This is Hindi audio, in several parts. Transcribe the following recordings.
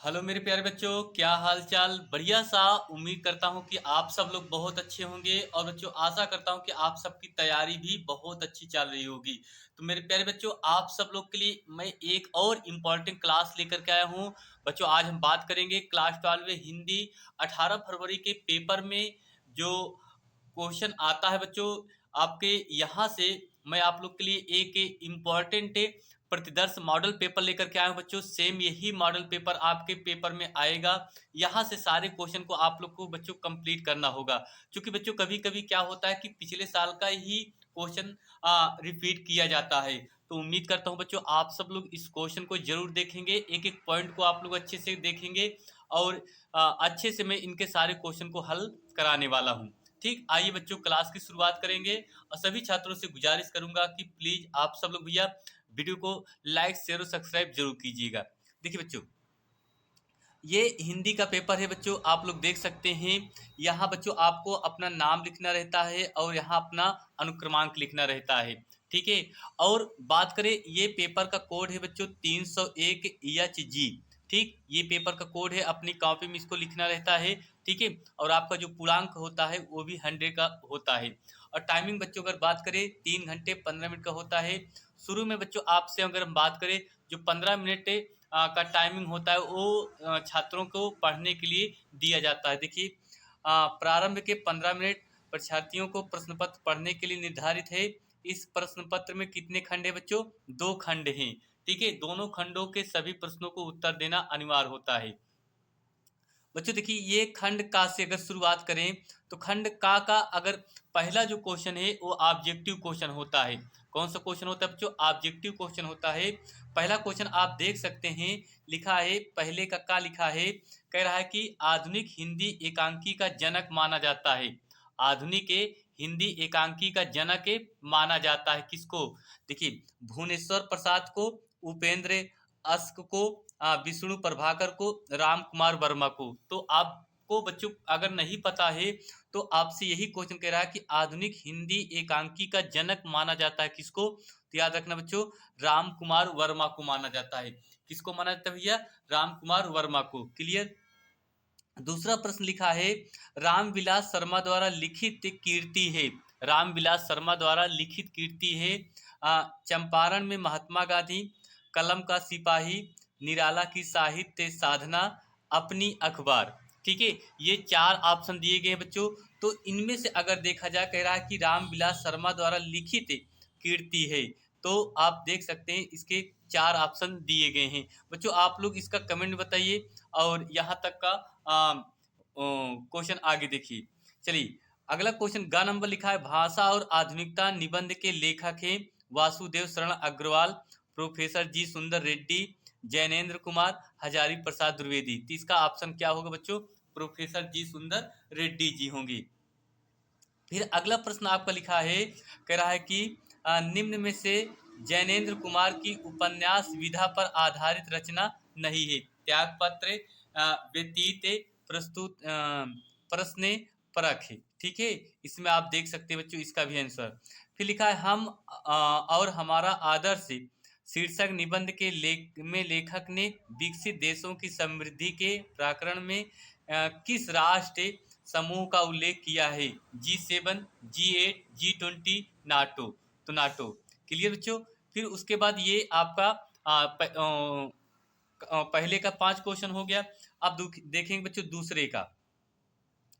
हेलो मेरे प्यारे बच्चों, क्या हाल चाल। बढ़िया सा। उम्मीद करता हूँ कि आप सब लोग बहुत अच्छे होंगे और बच्चों आशा करता हूँ कि आप सबकी तैयारी भी बहुत अच्छी चल रही होगी। तो मेरे प्यारे बच्चों, आप सब लोग के लिए मैं एक और इम्पॉर्टेंट क्लास लेकर के आया हूँ। बच्चों आज हम बात करेंगे क्लास 12 में हिंदी 18 फरवरी के पेपर में जो क्वेश्चन आता है बच्चों आपके यहाँ से। मैं आप लोग के लिए एक इम्पॉर्टेंट प्रतिदर्श मॉडल पेपर लेकर के आया हूँ बच्चों। सेम यही मॉडल पेपर आपके पेपर में आएगा। यहाँ से सारे क्वेश्चन को आप लोग को बच्चों कंप्लीट करना होगा, क्योंकि बच्चों कभी कभी क्या होता है कि पिछले साल का ही क्वेश्चन रिपीट किया जाता है। तो उम्मीद करता हूँ बच्चों आप सब लोग इस क्वेश्चन को जरूर देखेंगे, एक एक पॉइंट को आप लोग अच्छे से देखेंगे और अच्छे से मैं इनके सारे क्वेश्चन को हल कराने वाला हूँ। ठीक, आइए बच्चों क्लास की शुरुआत करेंगे और सभी छात्रों से गुजारिश करूंगा कि प्लीज आप सब लोग भैया वीडियो को लाइक शेयर और सब्सक्राइब जरूर कीजिएगा। देखिए बच्चों, ये हिंदी का पेपर है बच्चों, आप लोग देख सकते हैं। यहाँ बच्चों आपको अपना नाम लिखना रहता है और यहाँ अपना अनुक्रमांक लिखना रहता है। ठीक है। और बात करें, ये पेपर का कोड है बच्चों 301 EHG। ठीक, ये पेपर का कोड है, अपनी कॉपी में इसको लिखना रहता है। ठीक है। और आपका जो पूर्णांक होता है वो भी 100 का होता है। और टाइमिंग बच्चों अगर बात करें 3 घंटे 15 मिनट का होता है। शुरू में बच्चों आपसे अगर हम बात करें, जो 15 मिनट का टाइमिंग होता है वो छात्रों को पढ़ने के लिए दिया जाता है। देखिए, प्रारंभ के 15 मिनट परीक्षार्थियों को प्रश्न पत्र पढ़ने के लिए निर्धारित है। इस प्रश्न पत्र में कितने खंड है बच्चों? 2 खंड हैं। ठीक है, दोनों खंडों के सभी प्रश्नों को उत्तर देना अनिवार्य होता है। बच्चों देखिए, ये खंड का से अगर शुरुआत करें तो खंड का अगर पहला जो क्वेश्चन है वो ऑब्जेक्टिव क्वेश्चन होता है। कौन सा क्वेश्चन होता है बच्चों? ऑब्जेक्टिव क्वेश्चन होता है। पहला क्वेश्चन आप देख सकते हैं, लिखा है पहले का लिखा है, कह रहा है कि आधुनिक हिंदी एकांकी का जनक माना जाता है। आधुनिक हिंदी एकांकी का जनक माना जाता है किसको? देखिए, भुवनेश्वर प्रसाद को, उपेंद्र अश्क को, विष्णु प्रभाकर को, राम कुमार वर्मा को। तो आपको बच्चों अगर नहीं पता है तो आपसे यही क्वेश्चन कह रहा है कि आधुनिक हिंदी एकांकी का जनक माना जाता है किसको? तो याद रखना बच्चों, राम कुमार वर्मा को माना जाता है। किसको माना जाता है भैया? राम कुमार वर्मा को। क्लियर। दूसरा प्रश्न लिखा है, रामविलास शर्मा द्वारा लिखित कीर्ति है। रामविलास शर्मा द्वारा लिखित कीर्ति है चंपारण में महात्मा गांधी, कलम का सिपाही, निराला की साहित्य साधना, अपनी अखबार। ठीक है, ये 4 ऑप्शन दिए गए हैं बच्चों। तो इनमें से अगर देखा जाए, कह रहा है कि रामविलास शर्मा द्वारा लिखित कीर्ति है, तो आप देख सकते हैं इसके 4 ऑप्शन दिए गए हैं। बच्चों आप लोग इसका कमेंट बताइए और यहाँ तक का क्वेश्चन आगे देखिए। चलिए, अगला क्वेश्चन ग नंबर लिखा है, भाषा और आधुनिकता निबंध के लेखक हैं वासुदेव शरण अग्रवाल, प्रोफेसर जी सुंदर रेड्डी, जैनेन्द्र कुमार, हजारी प्रसाद द्विवेदी। तो इसका ऑप्शन क्या होगा बच्चों? प्रोफेसर जी सुंदर रेड्डी जी होंगे। फिर अगला प्रश्न आपका लिखा है, कह रहा है कि निम्न में से जैनेन्द्र कुमार की उपन्यास विधा पर आधारित रचना नहीं है। त्यागपत्र, व्यतीत, प्रस्तुत, प्रश्न परख है। ठीक है, इसमें आप देख सकते हैं बच्चों इसका भी आंसर। फिर लिखा है, हम और हमारा आदर्श शीर्षक निबंध के लेखक ने विकसित देशों की समृद्धि के प्रकरण में किस राष्ट्र समूह का उल्लेख किया है? G7, G8, G20, NATO. तो नाटो। क्लियर बच्चों। फिर उसके बाद ये आपका पहले का 5 क्वेश्चन हो गया। अब देखेंगे बच्चों दूसरे का।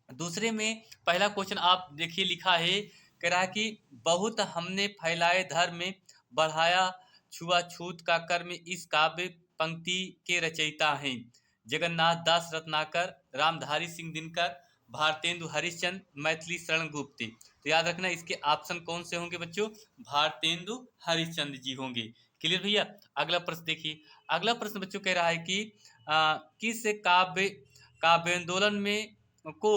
दूसरे में पहला क्वेश्चन आप देखिए, लिखा है, कह रहा है कि बहुत हमने फैलाए धर्म में, बढ़ाया छुआछूत का कर्म, इस काव्य पंक्ति के रचयिता हैं जगन्नाथ दास रत्नाकर, रामधारी सिंह दिनकर, भारतेंदु हरिश्चंद्र, मैथिली शरण गुप्त। तो याद रखना इसके ऑप्शन कौन से होंगे बच्चों? भारतेंदु हरिश्चंद्र जी होंगे। क्लियर भैया। अगला प्रश्न देखिए। अगला प्रश्न बच्चों कह रहा है कि किस काव्यांदोलन में को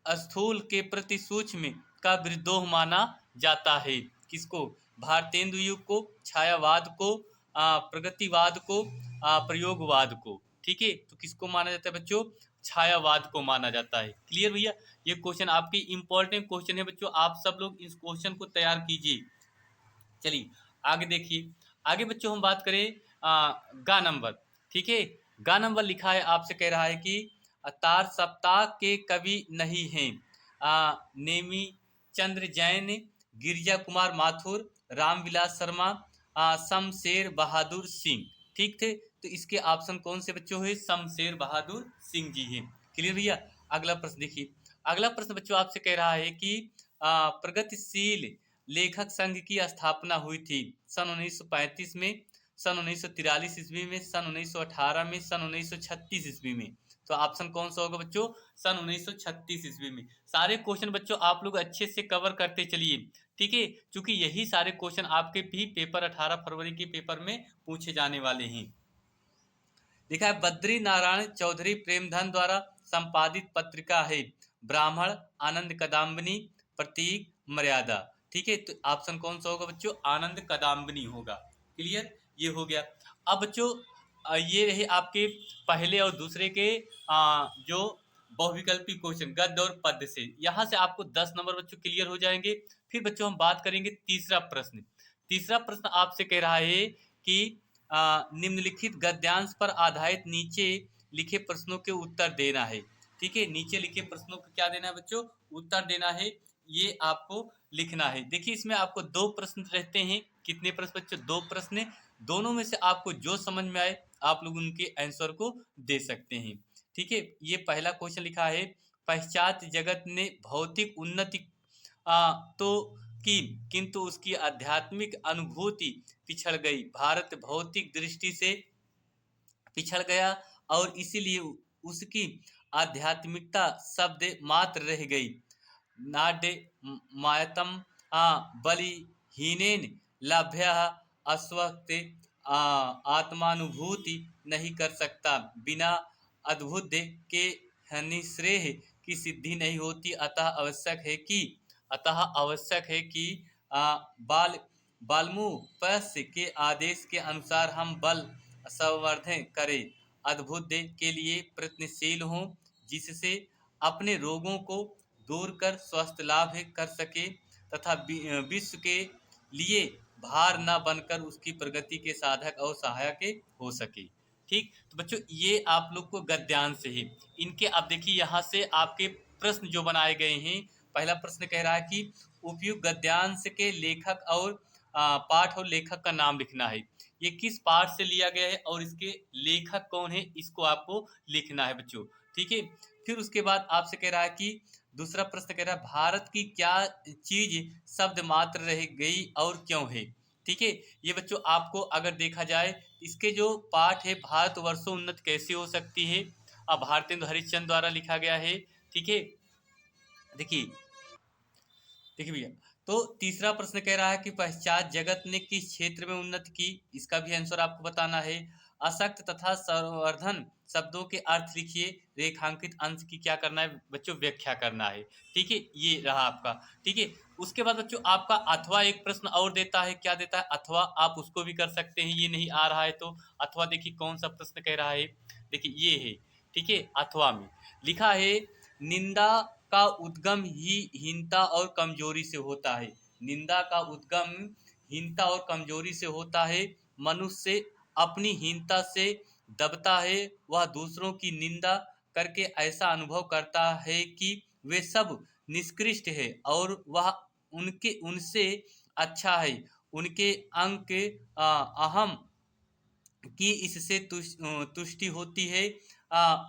स्थूल के प्रति सूक्ष्म का विद्रोह माना जाता है? किसको? भारतेंदु युग को, छायावाद को, प्रगतिवाद को, प्रयोगवाद को। ठीक है, तो किसको माना जाता है बच्चों? छायावाद को माना जाता है। क्लियर भैया। ये क्वेश्चन आपके इंपॉर्टेंट क्वेश्चन है बच्चों, आप सब लोग इस क्वेश्चन को तैयार कीजिए। चलिए आगे देखिए। आगे बच्चों हम बात करें गा नंबर। ठीक है, गा नंबर लिखा है, आपसे कह रहा है कि तार सप्ताह के कवि नहीं हैं। नेमी चंद्र जैन, गिरिजा कुमार माथुर, रामविलास शर्मा, शमशेर बहादुर सिंह। ठीक थे, तो इसके ऑप्शन कौन से बच्चों है? शमशेर बहादुर सिंह जी हैं। क्लियर भैया? अगला प्रश्न देखिए। अगला प्रश्न बच्चों आपसे कह रहा है कि प्रगतिशील लेखक संघ की स्थापना हुई थी सन 1935 में, सन 1943 ईस्वी में, सन 1918 में, सन 1936 ईस्वी में। तो ऑप्शन कौन सा होगा बच्चों? सन 1936 ईस्वी में। सारे क्वेश्चन बच्चों आप लोग अच्छे से कवर करते चलिए, ठीक है, क्योंकि यही सारे क्वेश्चन आपके भी पेपर 18 फरवरी के पेपर में पूछे जाने वाले हैं। लिखा है बद्री नारायण चौधरी प्रेमधन द्वारा संपादित पत्रिका है ब्राह्मण, आनंद कदाम्बनी, प्रतीक, मर्यादा। ठीक है, तो ऑप्शन कौन सा होगा बच्चों? आनंद कदाम्बनी होगा। क्लियर? ये हो गया। अब बच्चों ये रहे आपके पहले और दूसरे के जो बहुविकल्पी क्वेश्चन गद्य और पद्य से। यहाँ से आपको 10 नंबर बच्चों क्लियर हो जाएंगे। फिर बच्चों हम बात करेंगे तीसरा प्रश्न। तीसरा प्रश्न आपसे कह रहा है कि निम्नलिखित गद्यांश पर आधारित नीचे लिखे प्रश्नों के उत्तर देना है। ठीक है, नीचे लिखे प्रश्नों को क्या देना है बच्चों? उत्तर देना है। ये आपको लिखना है। देखिए, इसमें आपको 2 प्रश्न रहते हैं। कितने प्रश्न बच्चों? 2 प्रश्न। दोनों में से आपको जो समझ में आए आप लोग उनके आंसर को दे सकते हैं। ठीक है, ये पहला क्वेश्चन लिखा है पश्चात जगत ने भौतिक उन्नति तो की, किंतु उसकी आध्यात्मिक अनुभूति पिछड़ गई। भारत भौतिक दृष्टि से पिछड़ गया और इसीलिए उसकी आध्यात्मिकता शब्द मात्र रह गई। नाड्य मायतम बलिहीनेन लभ्य अस्वस्थ आत्मानुभूति नहीं कर सकता। बिना अद्भुत के निश्रेय की सिद्धि नहीं होती। अतः आवश्यक है कि बाल बाल्मुपस्य के आदेश के अनुसार हम बल संवर्धन करें, अद्भुत के लिए प्रयत्नशील हों, जिससे अपने रोगों को दूर कर स्वस्थ लाभ कर सके तथा विश्व के लिए भार न बनकर उसकी प्रगति के साधक और सहायक हो सके। ठीक, तो बच्चों ये आप लोग को गद्यांश है। इनके आप देखिए यहाँ से आपके प्रश्न जो बनाए गए हैं। पहला प्रश्न कह रहा है कि उपयुक्त गद्यांश के लेखक और पाठ और लेखक का नाम लिखना है। ये किस पाठ से लिया गया है और इसके लेखक कौन है, इसको आपको लिखना है बच्चों। ठीक है, फिर उसके बाद आपसे कह रहा है कि दूसरा प्रश्न कह रहा है भारत की क्या चीज शब्द मात्र रह गई और क्यों है। ठीक है, ये बच्चों आपको अगर देखा जाए इसके जो पाठ है भारतवर्षों उन्नत कैसे हो सकती है, भारतेंदु हरिश्चंद्र द्वारा लिखा गया है। ठीक है, देखिए देखिए भैया, तो तीसरा प्रश्न कह रहा है कि पश्चात जगत ने किस क्षेत्र में उन्नति की, इसका भी आंसर आपको बताना है। अशक्त तथा संवर्धन शब्दों के अर्थ लिखिए। रेखांकित अंश की क्या करना है बच्चों? व्याख्या करना है। ठीक है, ये रहा आपका। ठीक है, उसके बाद बच्चों आपका अथवा एक प्रश्न और देता है। क्या देता है? अथवा। आप उसको भी कर सकते हैं, ये नहीं आ रहा है तो अथवा देखिए कौन सा प्रश्न कह रहा है। देखिए ये है। ठीक है, अथवा में लिखा है निंदा का उद्गम ही हीनता और कमजोरी से होता है। निंदा का उद्गम हीनता और कमजोरी से होता है। मनुष्य अपनी हीनता से दबता है। वह दूसरों की निंदा करके ऐसा अनुभव करता है कि वे सब निष्कृष्ट है और वह उनके उनसे अच्छा है। उनके अंक अहम की इससे तुष्टि होती है।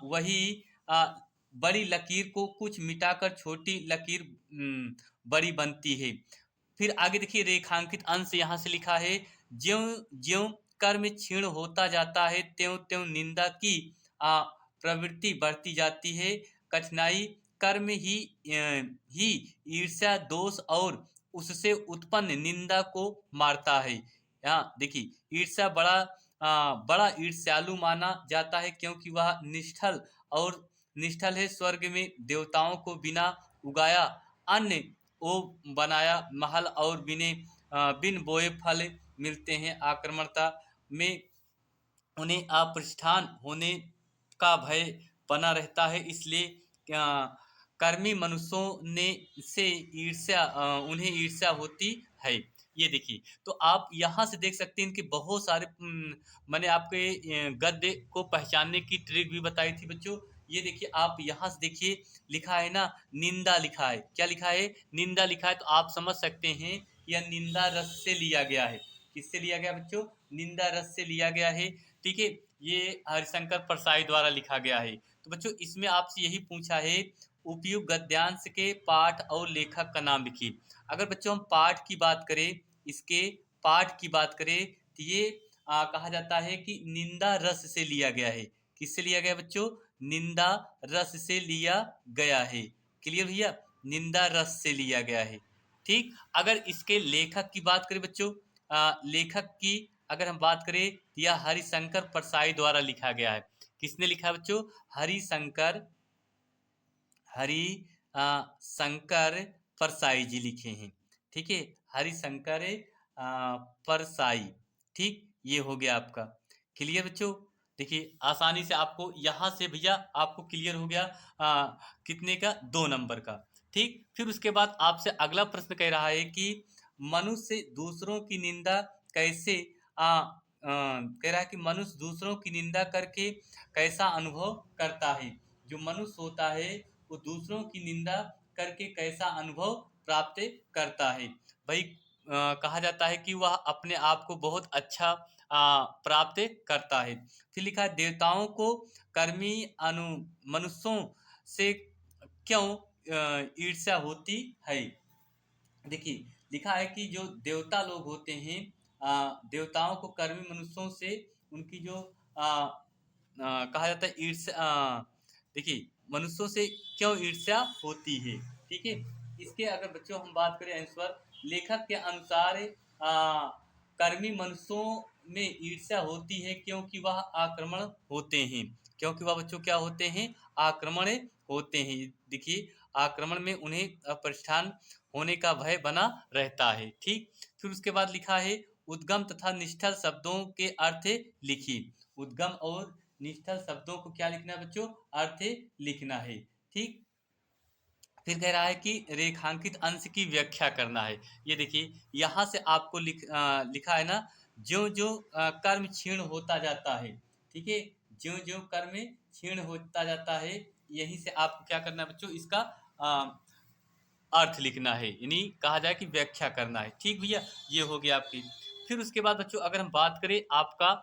वही आ, बड़ी लकीर को कुछ मिटाकर छोटी लकीर बड़ी बनती है। फिर आगे देखिए रेखांकित अंश यहाँ से लिखा है ज्यों ज्यों कर्म क्षीण होता जाता है त्यों त्यों निंदा की प्रवृत्ति बढ़ती जाती है। कठिनाई कर्म ही ईर्ष्या दोष और उससे उत्पन्न निंदा को मारता है। यहाँ देखिए ईर्ष्या बड़ा ईर्ष्यालु माना जाता है क्योंकि वह निष्ठल है। स्वर्ग में देवताओं को बिना उगाया अन्न ओ बनाया महल और बिन बोए फल मिलते हैं। आक्रमणता में उन्हें अप्रतिष्ठान होने का भय बना रहता है। इसलिए कर्मी मनुष्यों ने से ईर्ष्या उन्हें ईर्ष्या होती है। ये देखिए, तो आप यहाँ से देख सकते हैं कि बहुत सारे मैंने आपके गद्य को पहचानने की ट्रिक भी बताई थी बच्चों। ये देखिए, आप यहाँ से देखिए, लिखा है ना, निंदा लिखा है। क्या लिखा है? निंदा लिखा है, तो आप समझ सकते हैं यह निंदा रस से लिया गया है। किससे लिया गया बच्चों? निंदा रस से लिया गया है। ठीक है, ये हरिशंकर परसाई द्वारा लिखा गया है। तो बच्चों, इसमें आपसे यही पूछा है, उपयुक्त गद्यांश के पाठ और लेखक का नाम लिखिए। अगर बच्चों हम पाठ की बात करें, इसके पाठ की बात करें, तो ये कहा जाता है कि निंदा रस से लिया गया है। किससे लिया गया बच्चों? निंदा रस से लिया गया है। क्लियर भैया? निंदा रस से लिया गया है। ठीक, अगर इसके लेखक की बात करें बच्चों, लेखक की अगर हम बात करें, तो यह हरिशंकर परसाई द्वारा लिखा गया है। किसने लिखा है बच्चों? हरि शंकर परसाई जी लिखे हैं। ठीक है, हरिशंकर परसाई। ठीक, ये हो गया आपका। क्लियर बच्चों? देखिए, आसानी से आपको यहाँ से भैया आपको क्लियर हो गया कितने का? 2 नंबर का। ठीक, फिर उसके बाद आपसे अगला प्रश्न कह रहा है कि मनुष्य दूसरों की निंदा कैसे कह रहा है कि मनुष्य दूसरों की निंदा करके कैसा अनुभव करता है। जो मनुष्य होता है वो दूसरों की निंदा करके कैसा अनुभव प्राप्त करता है। भाई, कहा जाता है कि वह अपने आप को बहुत अच्छा प्राप्त करता है। फिर लिखा है, देवताओं को कर्मी अनु मनुष्यों से क्यों ईर्ष्या होती है। देखिए, लिखा है कि जो देवता लोग होते हैं, देवताओं को कर्मी मनुष्यों से उनकी जो कहा जाता है ईर्ष्या, देखिए, मनुष्यों से क्यों ईर्ष्या होती है। ठीक है, इसके अगर बच्चों हम बात करें आंसर, लेखक के अनुसार कर्मी मनुष्यों में ईर्ष्या होती है क्योंकि वह आक्रमण होते हैं। क्योंकि वह बच्चों क्या होते हैं? आक्रमण होते हैं। देखिए, आक्रमण में उन्हें परिष्ठान होने का भय बना रहता है। ठीक, फिर उसके बाद लिखा है, उद्गम तथा निष्ठल शब्दों के अर्थ लिखिए। उद्गम और निष्ठल शब्दों को क्या लिखना है बच्चों? अर्थ लिखना है। ठीक, फिर कह रहा है कि रेखांकित अंश की व्याख्या करना है। ये देखिए, यहाँ से आपको लिखा है ना, ज्यो ज्यो कर्म क्षीण होता जाता है। ठीक है, ज्यो ज्यो कर्म क्षीण होता जाता है, यहीं से आपको क्या करना है बच्चों? इसका अर्थ लिखना है, यानी कहा जाए कि व्याख्या करना है। ठीक भैया, ये हो गया आपकी। फिर उसके बाद बच्चों अगर हम बात करें, आपका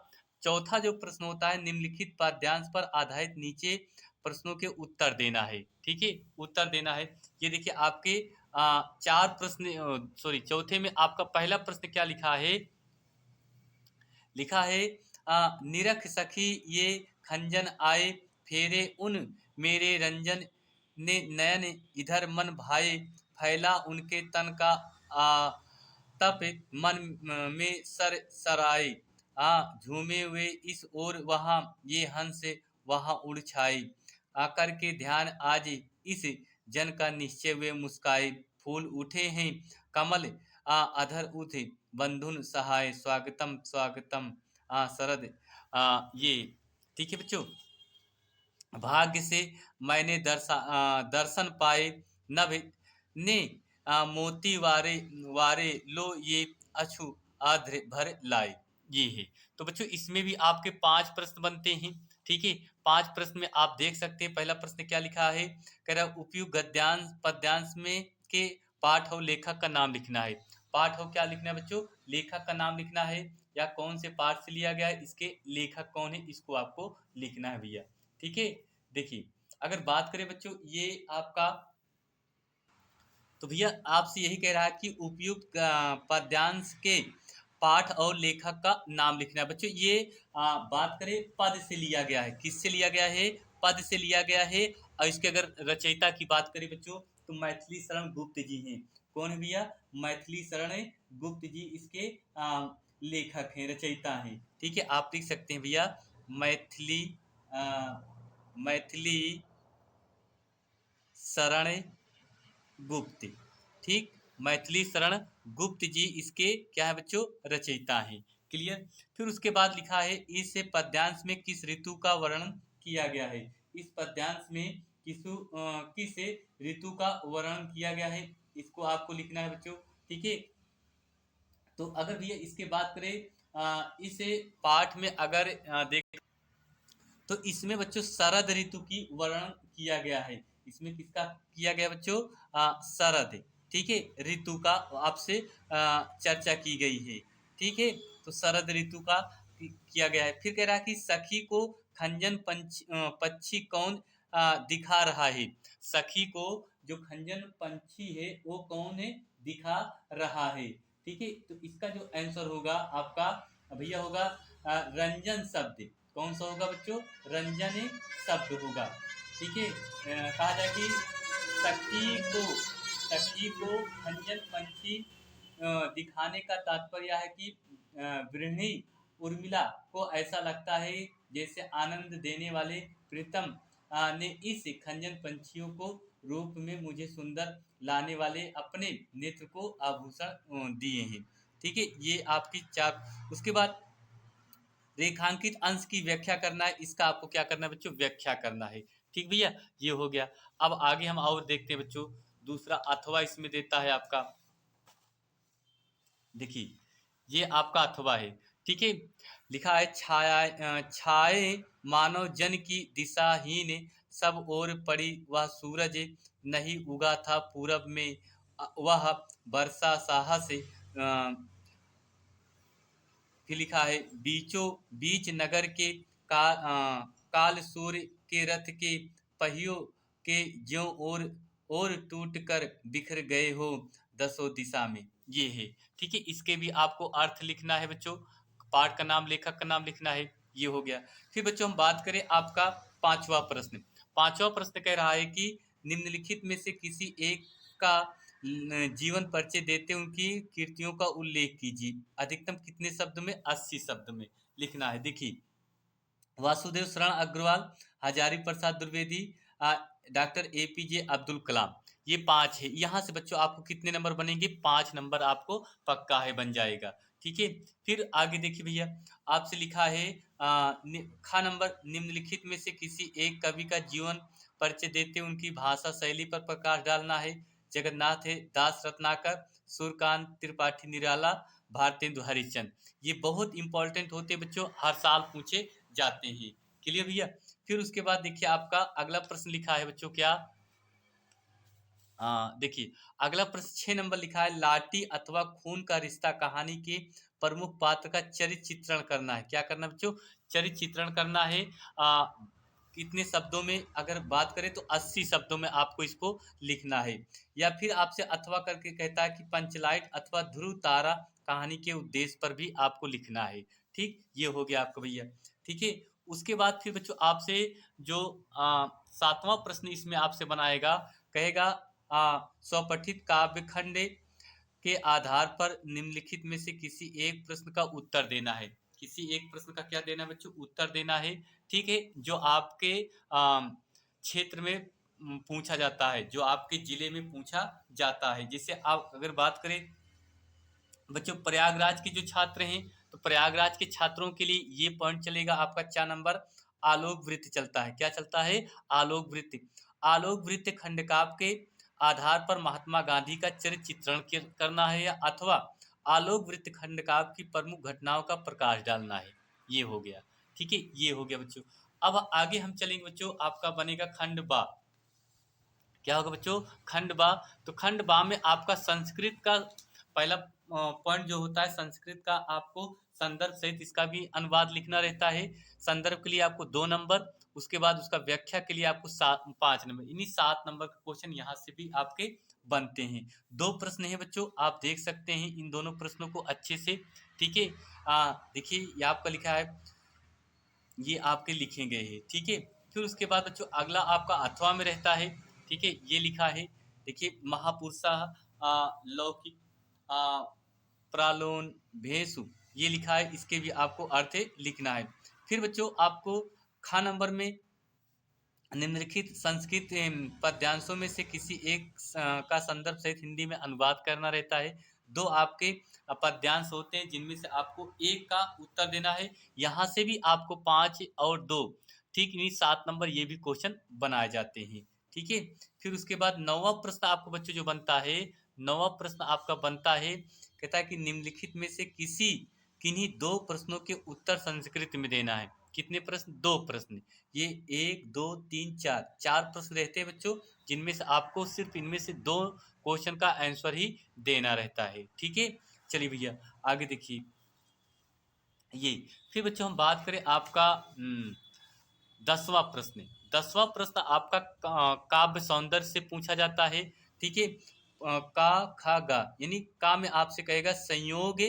चौथा जो प्रश्न होता है, निम्नलिखित पाठ्यांश पर आधारित नीचे प्रश्नों के उत्तर देना है। ठीक है, उत्तर देना है। ये देखिए, आपके 4 प्रश्न, सॉरी, चौथे में आपका पहला प्रश्न क्या लिखा है? लिखा है, निरख सखी ये खंजन आए, फेरे उन मेरे रंजन ने नयन इधर मन भाए, फैला उनके तन का तप मन में सराय, झूमे हुए इस ओर वहाँ ये हंस वहाँ उड़ छाए, आकर के ध्यान आज इस जन का निश्चय वे मुस्काए, फूल उठे हैं कमल अधर उठे बंधुन सहाय, स्वागतम स्वागतम शरद, ये। ठीक है बच्चों, भाग्य से मैंने दर्शन पाए, नभ ने मोती वारे वारे लो ये अछु आध्र भर लाए, ये है। तो बच्चों, इसमें भी आपके 5 प्रश्न बनते हैं। ठीक है, 5 प्रश्न में आप देख सकते हैं, पहला प्रश्न क्या लिखा है? कह रहा है, उपयुक्त गद्यांश पद्यांश में के पाठ और लेखक का नाम लिखना है। पाठ और क्या लिखना है बच्चों? लेखक का नाम लिखना है, या कौन से पाठ से लिया गया है, इसके लेखक कौन है, इसको आपको लिखना है भैया। ठीक है, देखिए, अगर बात करें बच्चों, ये आपका, तो भैया आपसे यही कह रहा है कि उपयुक्त पद्यांश के पाठ और लेखक का नाम लिखना है बच्चों। ये बात करें, पद से लिया गया है। किससे लिया गया है? पद से लिया गया है। और इसके अगर रचयिता की बात करें बच्चों, तो मैथिली शरण गुप्त जी हैं। कौन है भैया? मैथिली शरण गुप्त जी इसके लेखक हैं, रचयिता हैं। ठीक है, आप लिख सकते हैं भैया, मैथिली आ, मैथिली शरण गुप्त। ठीक, मैथिली शरण गुप्त जी इसके क्या है बच्चों? रचयिता हैं। क्लियर। फिर उसके बाद लिखा है, इस पद्यांश में किस ऋतु का वर्णन किया गया है? इस पद्यांश में किस ऋतु का वर्णन किया गया है, इसको आपको लिखना है बच्चों। ठीक है, तो अगर भैया इसके बात करें इस पाठ में अगर देख तो इसमें बच्चों शरद ऋतु की वर्णन किया गया है। इसमें किसका किया गया बच्चों? शरद, ठीक है, ऋतु का आपसे चर्चा की गई है, ठीक है। तो शरद ऋतु का किया गया है। फिर कह रहा है कि सखी को खंजन पक्षी कौन दिखा रहा है? सखी को जो खंजन पंछी है वो कौन है दिखा रहा है, ठीक है। तो इसका जो आंसर होगा आपका भैया होगा रंजन शब्द। कौन सा होगा बच्चों? रंजन शब्द होगा, ठीक है। कहा जाए कि सखी को खंजन पंछी दिखाने का तात्पर्य है कि गृहिणी उर्मिला को ऐसा लगता है जैसे आनंद देने वाले प्रीतम ने इस खंजन पंछियों को रूप में मुझे सुंदर लाने वाले अपने नेत्र को आभूषण दिए हैं, ठीक है। ये आपकी चार। उसके बाद रेखांकित अंश की व्याख्या करना है। इसका आपको क्या करना है बच्चों? व्याख्या करना है, ठीक भैया। ये हो गया। अब आगे हम और देखते हैं बच्चों। दूसरा अथवा इसमें देता है आपका, देखिए ये आपका अथवा है, ठीक है। लिखा है छाए मानव जन की दिशाहीन सब ओर पड़ी वह सूरज नहीं उगा था पूरब में वह वर्षा साहस फिर लिखा है बीचों बीच नगर के काल सूर्य के रथ के पहियों के ज्यों और टूट कर बिखर गए हो दसों दिशा में। ये है, ठीक है। इसके भी आपको अर्थ लिखना है बच्चों। पाठ का नाम, लेखक का नाम लिखना है। ये हो गया। फिर बच्चों हम बात करें आपका पांचवा प्रश्न। पांचवा प्रश्न कह रहा है कि निम्नलिखित में से किसी एक का जीवन परिचय देते उनकी कीर्तियों का उल्लेख कीजिए। अधिकतम कितने शब्द में? 80 शब्द में लिखना है। देखिए वासुदेव शरण अग्रवाल, हजारी प्रसाद द्विवेदी, डॉक्टर एपीजे अब्दुल कलाम। ये 5 है। यहाँ से बच्चों आपको कितने नंबर बनेंगे? 5 नंबर आपको पक्का है, बन जाएगा, ठीक है। फिर आगे देखिए भैया, आपसे लिखा है खा नंबर निम्नलिखित में से किसी एक कवि का जीवन परिचय देते उनकी भाषा शैली पर प्रकाश डालना है। जगन्नाथ है दास रत्नाकर, सूर्यकांत त्रिपाठी निराला, भारतेंदु हरिश्चंद्र। ये बहुत इंपॉर्टेंट होते हैं बच्चों, हर साल पूछे जाते हैं। क्लियर भैया? फिर उसके बाद देखिए आपका अगला प्रश्न लिखा है बच्चों क्या? देखिए अगला प्रश्न 6 नंबर लिखा है लाठी अथवा खून का रिश्ता कहानी के प्रमुख पात्र का चरित्र चित्रण करना है। क्या करना है बच्चों? चरित्र चित्रण करना है। कितने शब्दों में? अगर बात करें तो 80 शब्दों में आपको इसको लिखना है। या फिर आपसे अथवा करके कहता है कि पंचलाइट अथवा ध्रुव तारा कहानी के उद्देश्य पर भी आपको लिखना है, ठीक। ये हो गया आपका भैया, ठीक है। उसके बाद फिर बच्चों आपसे जो 7वां प्रश्न इसमें आपसे बनाएगा, कहेगा स्वपठित काव्य खंड के आधार पर निम्नलिखित में से किसी एक प्रश्न का उत्तर देना है। किसी एक प्रश्न का क्या देना है बच्चों? उत्तर देना है, ठीक है। जो आपके क्षेत्र में पूछा जाता है, जो आपके जिले में पूछा जाता है। जैसे आप अगर बात करें बच्चों प्रयागराज के जो छात्र हैं, तो प्रयागराज के छात्रों के लिए ये पॉइंट चलेगा आपका 4 नंबर, आलोक वृत्त चलता है। क्या चलता है? आलोक वृत्त। आलोक वृत्त खंड काव्य के आधार पर महात्मा गांधी का चरित्र चित्रण करना है, या अथवा आलोक वृत्त खंड काव्य की प्रमुख घटनाओं का प्रकाश डालना है। ये हो गया, ठीक है। ये हो गया बच्चों। अब आगे हम चलेंगे बच्चों, आपका बनेगा खंड बा। क्या होगा बच्चों? खंड बा। तो खंड बा में आपका संस्कृत का पहला पॉइंट जो होता है, संस्कृत का आपको संदर्भ सहित इसका भी अनुवाद लिखना रहता है। संदर्भ के लिए आपको 2 नंबर, उसके बाद उसका व्याख्या के लिए आपको 5 नंबर। इन्हीं 7 नंबर का क्वेश्चन यहाँ से भी आपके बनते हैं। 2 प्रश्न है बच्चों, आप देख सकते हैं इन दोनों प्रश्नों को अच्छे से, ठीक है। देखिए ये आपका लिखा है, ये आपके लिखे गए हैं, ठीक है। फिर उसके बाद बच्चों अगला आपका अथवा में रहता है, ठीक है। ये लिखा है, देखिए महापुरुषा लौकिक प्रालोन भेसु, ये लिखा है। इसके भी आपको अर्थ लिखना है। फिर बच्चों आपको खा नंबर में निम्नलिखित संस्कृत पद्यांशों में से किसी एक का संदर्भ सहित हिंदी में अनुवाद करना रहता है। 2 आपके पद्यांश होते हैं जिनमें से आपको एक का उत्तर देना है। यहाँ से भी आपको 5 और 2, ठीक, इन्हीं 7 नंबर ये भी क्वेश्चन बनाए जाते हैं, ठीक है। फिर उसके बाद 9वां प्रश्न आपको बच्चों जो बनता है, 9वां प्रश्न आपका बनता है, कहता है कि निम्नलिखित में से किन्हीं 2 प्रश्नों के उत्तर संस्कृत में देना है। कितने प्रश्न? 2 प्रश्न। ये 1, 2, 3, 4 प्रश्न रहते हैं बच्चों, जिनमें से आपको सिर्फ इनमें से 2 क्वेश्चन का आंसर ही देना रहता है। ठीक है, चलिए भैया आगे देखिए। ये फिर बच्चों हम बात करें आपका 10वां प्रश्न। 10वां प्रश्न आपका काव्य सौंदर्य से पूछा जाता है। ठीक है, का खा गा, यानी का में आपसे कहेगा संयोग,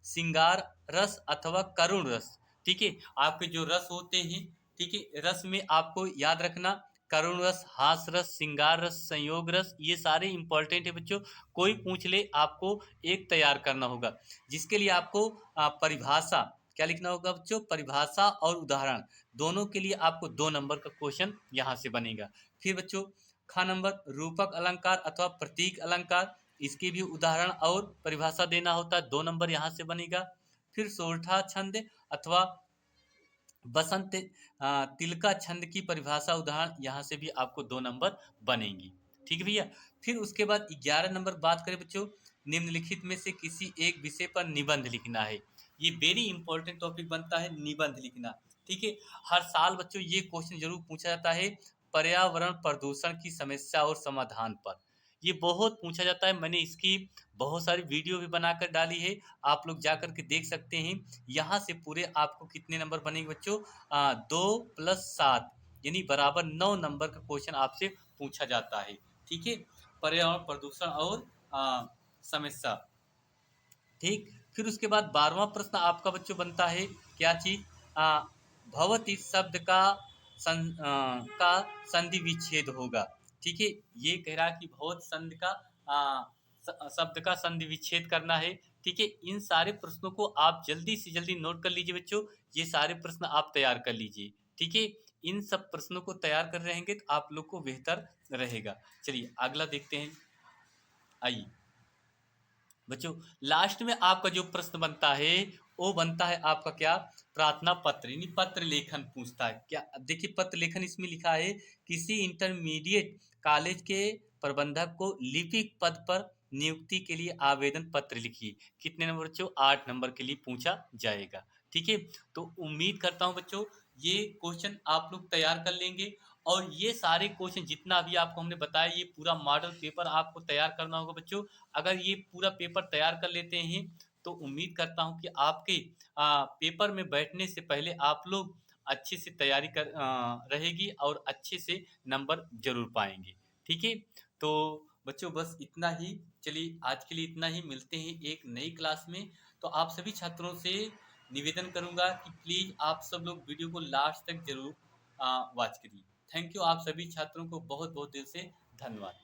श्रृंगार रस अथवा करुण रस। ठीक है, आपके जो रस होते हैं, ठीक है, रस में आपको याद रखना करुण रस, हास रस, श्रृंगार रस, संयोग रस, ये सारे इंपॉर्टेंट है बच्चों। कोई पूछ ले आपको एक तैयार करना होगा, जिसके लिए आपको परिभाषा क्या लिखना होगा बच्चों? परिभाषा और उदाहरण दोनों के लिए आपको 2 नंबर का क्वेश्चन यहाँ से बनेगा। फिर बच्चों ख नंबर रूपक अलंकार अथवा प्रतीक अलंकार, इसके भी उदाहरण और परिभाषा देना होता है, 2 नंबर यहाँ से बनेगा। फिर सोरठा छंद अथवा बसंत तिलका छंद की परिभाषा उदाहरण, यहाँ से भी आपको 2 नंबर बनेंगी। ठीक है भैया। फिर उसके बाद 11 नंबर बात करें बच्चों, निम्नलिखित में से किसी एक विषय पर निबंध लिखना है। ये वेरी इंपॉर्टेंट टॉपिक बनता है, निबंध लिखना। ठीक है, हर साल बच्चों ये क्वेश्चन जरूर पूछा जाता है, पर्यावरण प्रदूषण की समस्या और समाधान पर। ये बहुत पूछा जाता है, मैंने इसकी बहुत सारी वीडियो भी बनाकर डाली है, आप लोग जाकर के देख सकते हैं। यहाँ से पूरे आपको कितने नंबर बनेंगे बच्चों? 2 + 7 यानी बराबर 9 नंबर का क्वेश्चन आपसे पूछा जाता है। ठीक है, पर्यावरण प्रदूषण और समस्या। ठीक, फिर उसके बाद 12वां प्रश्न आपका बच्चों बनता है, क्या चीज? भवती शब्द का संधि विच्छेद होगा। ठीक है, ये कह रहा है कि भवत संधि का शब्द का संधि विच्छेद करना है। ठीक है, इन सारे प्रश्नों को आप जल्दी से जल्दी नोट कर लीजिए बच्चों, ये सारे प्रश्न आप तैयार कर लीजिए। ठीक है, इन सब प्रश्नों को तैयार कर रहेंगे तो आप लोग को बेहतर रहेगा। चलिए अगला देखते हैं। आइए बच्चों, लास्ट में आपका जो प्रश्न बनता है वो बनता है आपका क्या? प्रार्थना पत्र, यानी पत्र लेखन पूछता है। क्या देखिए, पत्र लेखन इसमें लिखा है, किसी इंटरमीडिएट कॉलेज के प्रबंधक को लिपिक पद पर नियुक्ति के लिए आवेदन पत्र लिखिए। कितने नंबर बच्चों? 8 नंबर के लिए पूछा जाएगा। ठीक है, तो उम्मीद करता हूं बच्चों ये क्वेश्चन आप लोग तैयार कर लेंगे, और ये सारे क्वेश्चन जितना भी आपको हमने बताया, ये पूरा मॉडल पेपर आपको तैयार करना होगा बच्चों। अगर ये पूरा पेपर तैयार कर लेते हैं तो उम्मीद करता हूं कि आपके पेपर में बैठने से पहले आप लोग अच्छे से तैयारी रहेगी और अच्छे से नंबर जरूर पाएंगे। ठीक है, तो बच्चों बस इतना ही। चलिए आज के लिए इतना ही, मिलते हैं एक नई क्लास में। तो आप सभी छात्रों से निवेदन करूंगा कि प्लीज आप सब लोग वीडियो को लास्ट तक जरूर वॉच करिए। थैंक यू, आप सभी छात्रों को बहुत बहुत दिल से धन्यवाद।